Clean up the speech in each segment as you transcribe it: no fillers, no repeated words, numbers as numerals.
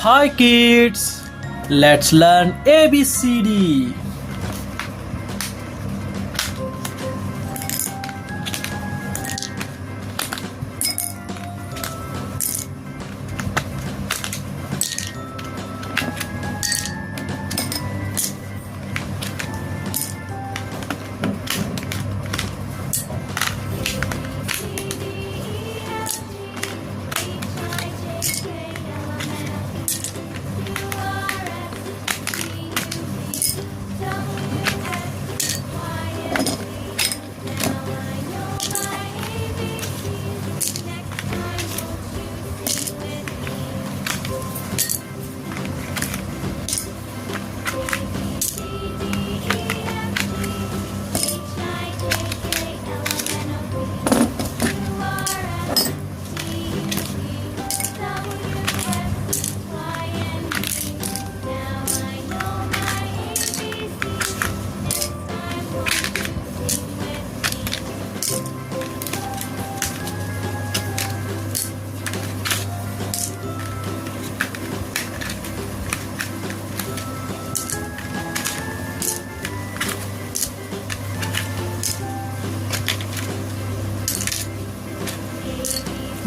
Hi kids, let's learn ABCD.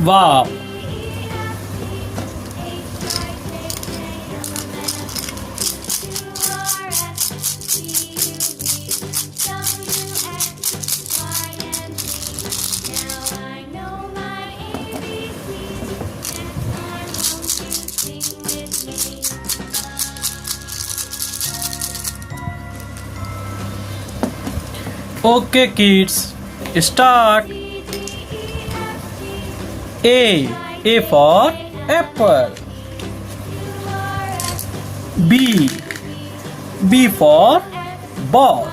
Wow! Okay kids, start. A for apple. B for ball.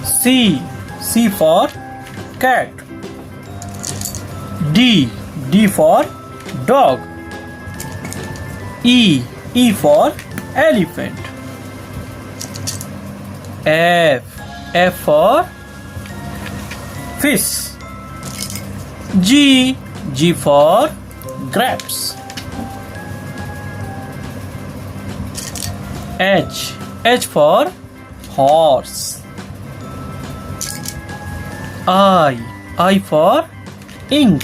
C for cat. D for dog. E for elephant. F for fish. G for grapes. H for horse. I for ink.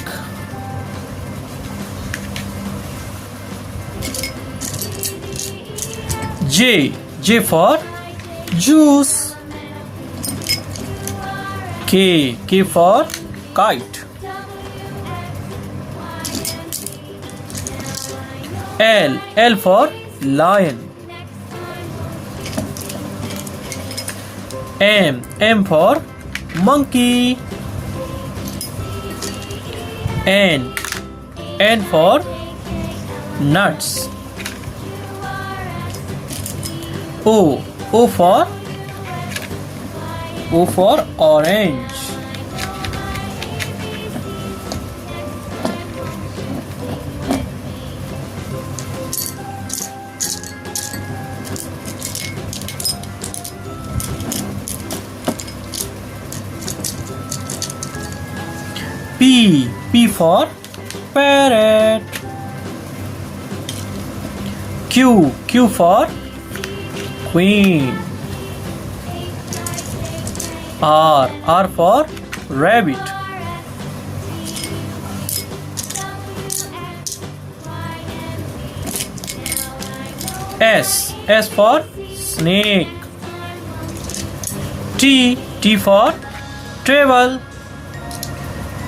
J for juice. K for kite. L for lion. M for monkey. N for nuts. O for orange. P for parrot. Q for queen. R for rabbit. S for snake. T for table.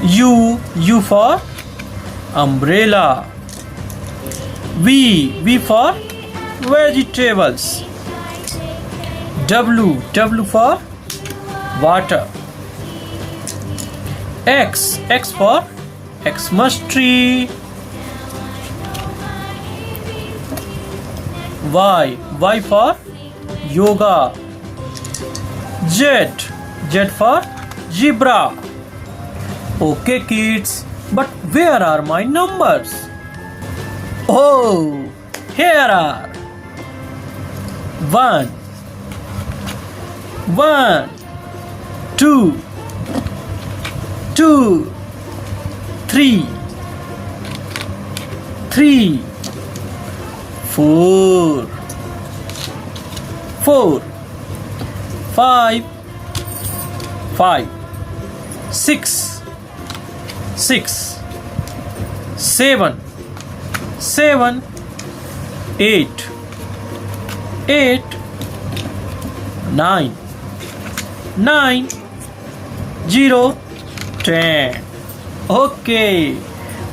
U for umbrella. V for vegetables. W for water. X for Xmas tree. Y for yoga. Z for zebra. Okay kids, but where are my numbers? Oh, here are 1, 2, 2, 3, 3, 4, 4, 5, 5, 6, 6, 7, 7, 8, 8, 9, 9, 0, 10. Okay.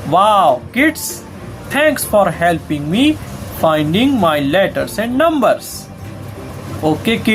Wow, kids. Thanks for helping me finding my letters and numbers. Okay, kids.